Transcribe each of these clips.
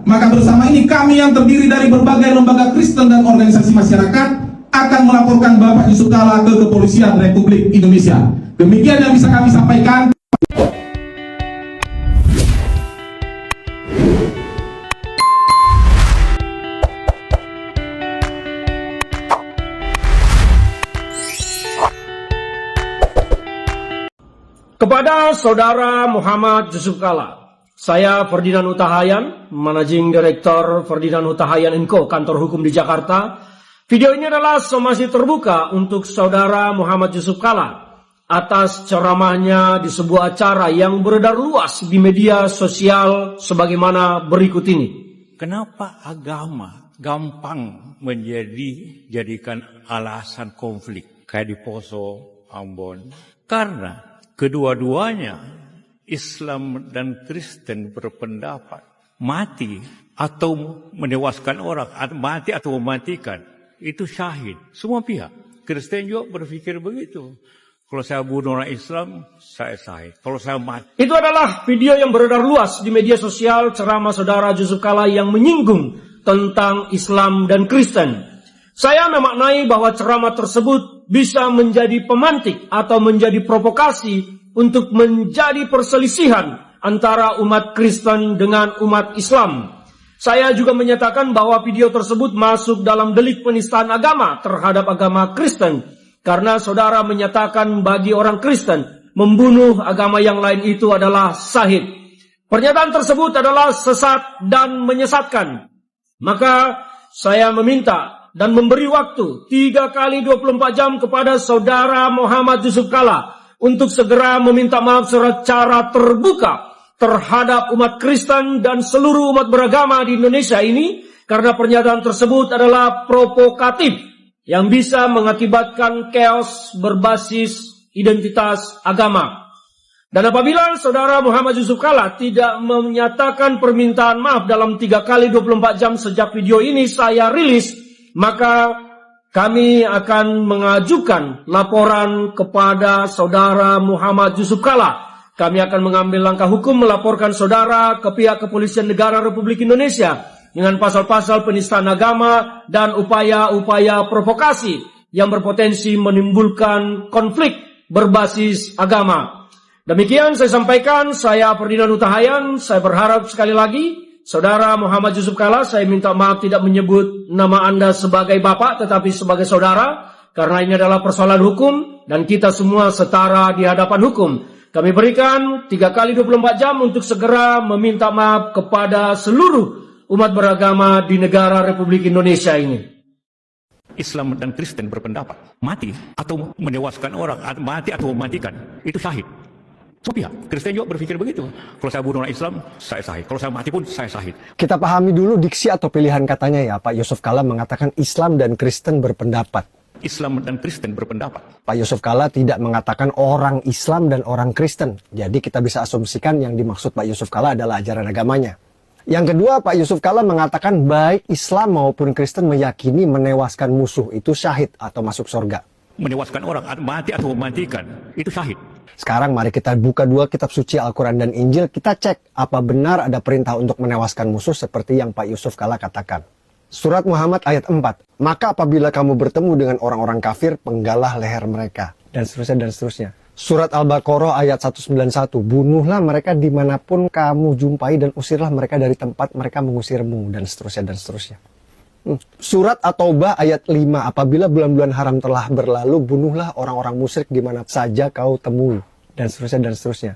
Maka bersama ini kami yang terdiri dari berbagai lembaga Kristen dan organisasi masyarakat akan melaporkan Bapak Yusuf Kalla ke Kepolisian Republik Indonesia. Demikian yang bisa kami sampaikan. Kepada Saudara Muhammad Yusuf Kalla, saya Ferdinand Hutahayan, Managing Director Ferdinand Hutahayan & Co, kantor hukum di Jakarta. Video ini adalah somasi terbuka untuk Saudara Muhammad Yusuf Kalla atas ceramahnya di sebuah acara yang beredar luas di media sosial sebagaimana berikut ini. Kenapa agama gampang jadikan alasan konflik kayak di Poso, Ambon? Karena kedua-duanya, Islam dan Kristen berpendapat mati atau menewaskan orang, mati atau mematikan, itu syahid. Semua pihak. Kristen juga berpikir begitu. Kalau saya bunuh orang Islam, saya syahid. Kalau saya mati. Itu adalah video yang beredar luas di media sosial ceramah Saudara Yusuf Kalla yang menyinggung tentang Islam dan Kristen. Saya memaknai bahwa ceramah tersebut bisa menjadi pemantik atau menjadi provokasi untuk menjadi perselisihan antara umat Kristen dengan umat Islam. Saya juga menyatakan bahwa video tersebut masuk dalam delik penistaan agama terhadap agama Kristen, karena saudara menyatakan bagi orang Kristen membunuh agama yang lain itu adalah syahid. Pernyataan tersebut adalah sesat dan menyesatkan. Maka saya meminta dan memberi waktu 3 kali 24 jam kepada Saudara Muhammad Yusuf Kalla untuk segera meminta maaf secara terbuka terhadap umat Kristen dan seluruh umat beragama di Indonesia ini, karena pernyataan tersebut adalah provokatif yang bisa mengakibatkan chaos berbasis identitas agama. Dan apabila Saudara Muhammad Yusuf Kalla tidak menyatakan permintaan maaf dalam 3 kali 24 jam sejak video ini saya rilis, maka kami akan mengajukan laporan kepada Saudara Muhammad Yusuf Kalla. Kami akan mengambil langkah hukum melaporkan saudara ke pihak Kepolisian Negara Republik Indonesia dengan pasal-pasal penistaan agama dan upaya-upaya provokasi yang berpotensi menimbulkan konflik berbasis agama. Demikian saya sampaikan, saya Ferdinand Hutahayan. Saya berharap sekali lagi Saudara Muhammad Yusuf Kalla, saya minta maaf tidak menyebut nama Anda sebagai Bapak, tetapi sebagai saudara, karena ini adalah persoalan hukum, dan kita semua setara di hadapan hukum. Kami berikan 3 kali 24 jam untuk segera meminta maaf kepada seluruh umat beragama di negara Republik Indonesia ini. Islam dan Kristen berpendapat mati atau menewaskan orang, mati atau mematikan, itu syahid. Semua pihak. Kristen juga berpikir begitu. Kalau saya bunuh orang Islam, saya syahid. Kalau saya mati pun, saya syahid. Kita pahami dulu diksi atau pilihan katanya ya. Pak Yusuf Kalla mengatakan Islam dan Kristen berpendapat. Islam dan Kristen berpendapat. Pak Yusuf Kalla tidak mengatakan orang Islam dan orang Kristen. Jadi kita bisa asumsikan yang dimaksud Pak Yusuf Kalla adalah ajaran agamanya. Yang kedua, Pak Yusuf Kalla mengatakan baik Islam maupun Kristen meyakini menewaskan musuh itu syahid atau masuk surga. Menewaskan orang, mati atau mematikan, itu syahid. Sekarang mari kita buka 2 kitab suci Al-Quran dan Injil. Kita cek apa benar ada perintah untuk menewaskan musuh seperti yang Pak Yusuf Kalla katakan. Surat Muhammad ayat 4. Maka apabila kamu bertemu dengan orang-orang kafir, penggalah leher mereka. Dan seterusnya dan seterusnya. Surat Al-Baqarah ayat 191. Bunuhlah mereka dimanapun kamu jumpai dan usirlah mereka dari tempat mereka mengusirmu. Dan seterusnya dan seterusnya. Surat At-Taubah ayat 5. Apabila bulan-bulan haram telah berlalu, bunuhlah orang-orang musyrik di mana saja kau temui. Dan seterusnya dan seterusnya.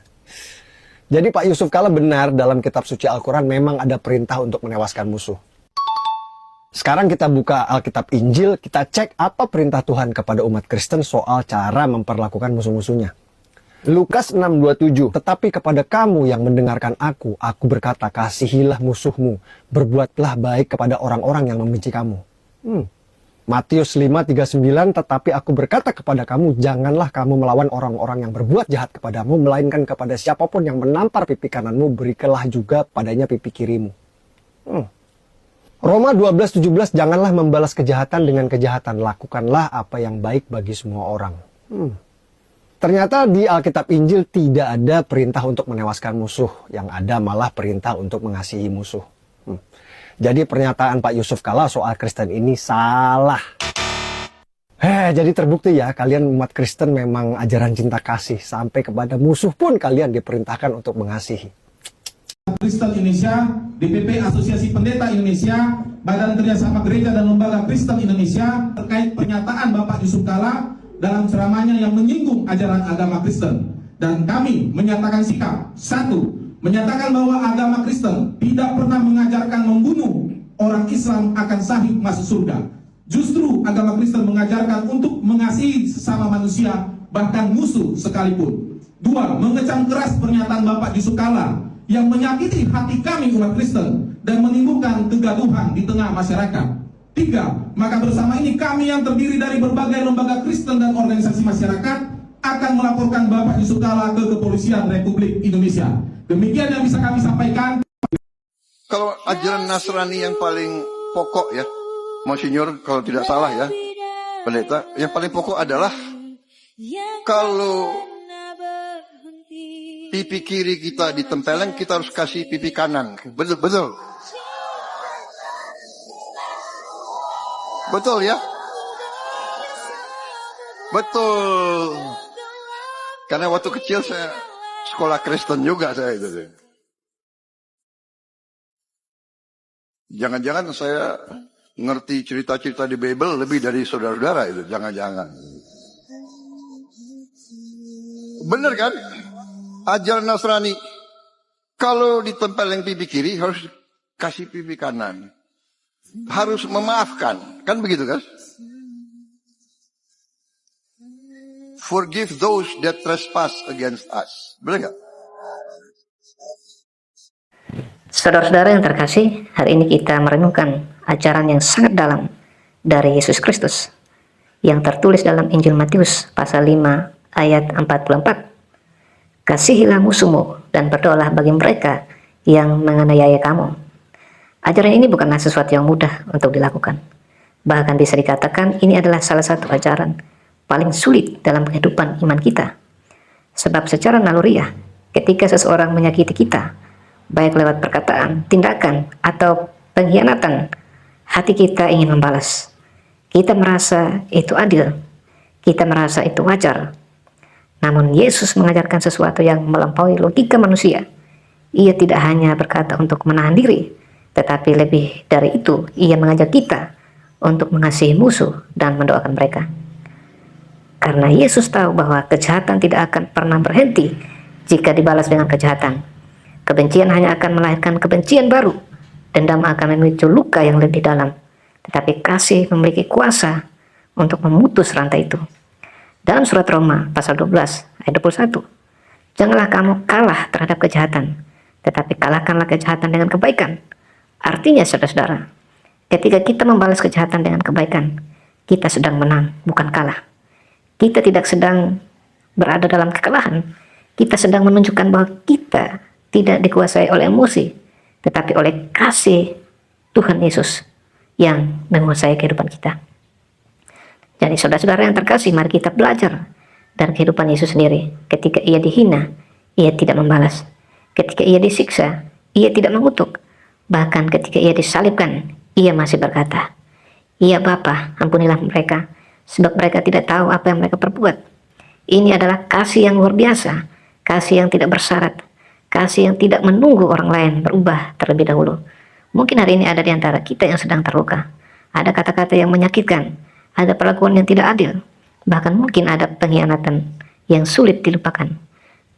Jadi Pak Yusuf Kalla benar dalam kitab suci Al-Quran memang ada perintah untuk menewaskan musuh. Sekarang kita buka Alkitab Injil, kita cek apa perintah Tuhan kepada umat Kristen soal cara memperlakukan musuh-musuhnya. Lukas 6:27, tetapi kepada kamu yang mendengarkan aku berkata, kasihilah musuhmu, berbuatlah baik kepada orang-orang yang membenci kamu. Matius 5:39, tetapi aku berkata kepada kamu, janganlah kamu melawan orang-orang yang berbuat jahat kepadamu, melainkan kepada siapapun yang menampar pipi kananmu, berikanlah juga padanya pipi kirimu. Roma 12:17, janganlah membalas kejahatan dengan kejahatan, lakukanlah apa yang baik bagi semua orang. Ternyata di Alkitab Injil tidak ada perintah untuk menewaskan musuh, yang ada malah perintah untuk mengasihi musuh. Jadi pernyataan Pak Yusuf Kalla soal Kristen ini salah. Jadi terbukti ya, kalian umat Kristen memang ajaran cinta kasih. Sampai kepada musuh pun kalian diperintahkan untuk mengasihi. Kristen Indonesia, DPP Asosiasi Pendeta Indonesia, Badan Kerjasama Gereja dan Lembaga Kristen Indonesia terkait pernyataan Bapak Yusuf Kalla dalam ceramahnya yang menyinggung ajaran agama Kristen. Dan kami menyatakan sikap, satu, menyatakan bahwa agama Kristen tidak pernah mengajarkan membunuh orang Islam akan sahih masuk surga. Justru agama Kristen mengajarkan untuk mengasihi sesama manusia, bahkan musuh sekalipun. Dua, mengecam keras pernyataan Bapak Yusuf Kalla yang menyakiti hati kami umat Kristen dan menimbulkan kegaduhan di tengah masyarakat. Tiga, maka bersama ini kami yang terdiri dari berbagai lembaga Kristen dan organisasi masyarakat akan melaporkan Bapak Yusuf Kalla ke Kepolisian Republik Indonesia. Demikian yang bisa kami sampaikan. Kalau ajaran Nasrani yang paling pokok ya, Monsinyur kalau tidak salah ya, pendeta, yang paling pokok adalah kalau pipi kiri kita ditempeleng, kita harus kasih pipi kanan. Betul, betul. Betul ya? Betul. Karena waktu kecil saya sekolah Kristen juga saya itu. Jangan-jangan saya ngerti cerita-cerita di Bible lebih dari saudara-saudara itu. Jangan-jangan. Bener kan? Ajaran Nasrani, kalau ditempeleng pipi kiri harus kasih pipi kanan, harus memaafkan, kan begitu kan? Forgive those that trespass against us, benar nggak? Saudara-saudara yang terkasih, hari ini kita merenungkan ajaran yang sangat dalam dari Yesus Kristus yang tertulis dalam Injil Matius pasal 5 ayat 44. Kasihilah musuhmu dan berdoalah bagi mereka yang menganiaya kamu. Ajaran ini bukanlah sesuatu yang mudah untuk dilakukan. Bahkan bisa dikatakan ini adalah salah satu ajaran paling sulit dalam kehidupan iman kita. Sebab secara naluriah, ketika seseorang menyakiti kita, baik lewat perkataan, tindakan, atau pengkhianatan, hati kita ingin membalas. Kita merasa itu adil. Kita merasa itu wajar. Namun Yesus mengajarkan sesuatu yang melampaui logika manusia. Ia tidak hanya berkata untuk menahan diri, tetapi lebih dari itu, ia mengajak kita untuk mengasihi musuh dan mendoakan mereka. Karena Yesus tahu bahwa kejahatan tidak akan pernah berhenti jika dibalas dengan kejahatan. Kebencian hanya akan melahirkan kebencian baru. Dendam akan memicu luka yang lebih dalam. Tetapi kasih memiliki kuasa untuk memutus rantai itu. Dalam surat Roma pasal 12 ayat 21, janganlah kamu kalah terhadap kejahatan, tetapi kalahkanlah kejahatan dengan kebaikan. Artinya saudara-saudara, ketika kita membalas kejahatan dengan kebaikan, kita sedang menang, bukan kalah. Kita tidak sedang berada dalam kekalahan. Kita sedang menunjukkan bahwa kita tidak dikuasai oleh emosi, tetapi oleh kasih Tuhan Yesus yang menguasai kehidupan kita. Jadi saudara-saudara yang terkasih, mari kita belajar dari kehidupan Yesus sendiri. Ketika ia dihina, ia tidak membalas. Ketika ia disiksa, ia tidak mengutuk. Bahkan ketika ia disalibkan, ia masih berkata, "Ya Bapa, ampunilah mereka, sebab mereka tidak tahu apa yang mereka perbuat." Ini adalah kasih yang luar biasa, kasih yang tidak bersyarat, kasih yang tidak menunggu orang lain berubah terlebih dahulu. Mungkin hari ini ada di antara kita yang sedang terluka. Ada kata-kata yang menyakitkan, ada perlakuan yang tidak adil, bahkan mungkin ada pengkhianatan yang sulit dilupakan.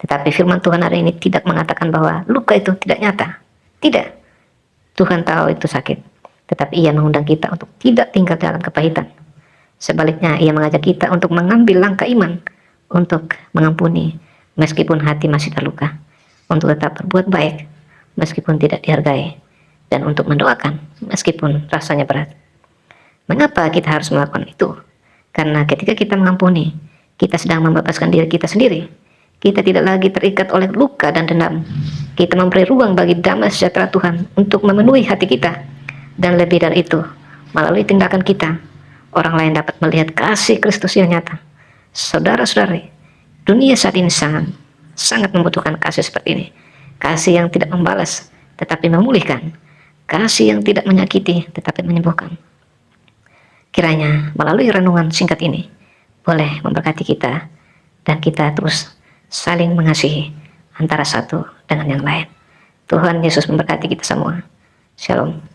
Tetapi firman Tuhan hari ini tidak mengatakan bahwa luka itu tidak nyata. Tidak. Tuhan tahu itu sakit, tetapi ia mengundang kita untuk tidak tinggal dalam kepahitan. Sebaliknya, ia mengajak kita untuk mengambil langkah iman, untuk mengampuni meskipun hati masih terluka, untuk tetap berbuat baik meskipun tidak dihargai, dan untuk mendoakan meskipun rasanya berat. Mengapa kita harus melakukan itu? Karena ketika kita mengampuni, kita sedang membebaskan diri kita sendiri. Kita tidak lagi terikat oleh luka dan dendam. Kita memberi ruang bagi damai sejahtera Tuhan untuk memenuhi hati kita. Dan lebih dari itu, melalui tindakan kita, orang lain dapat melihat kasih Kristus yang nyata. Saudara-saudari, dunia saat ini sangat membutuhkan kasih seperti ini. Kasih yang tidak membalas, tetapi memulihkan. kasih yang tidak menyakiti tetapi menyembuhkan. Kiranya melalui renungan singkat ini boleh memberkati kita dan kita terus saling mengasihi antara satu dengan yang lain. Tuhan Yesus memberkati kita semua. Shalom.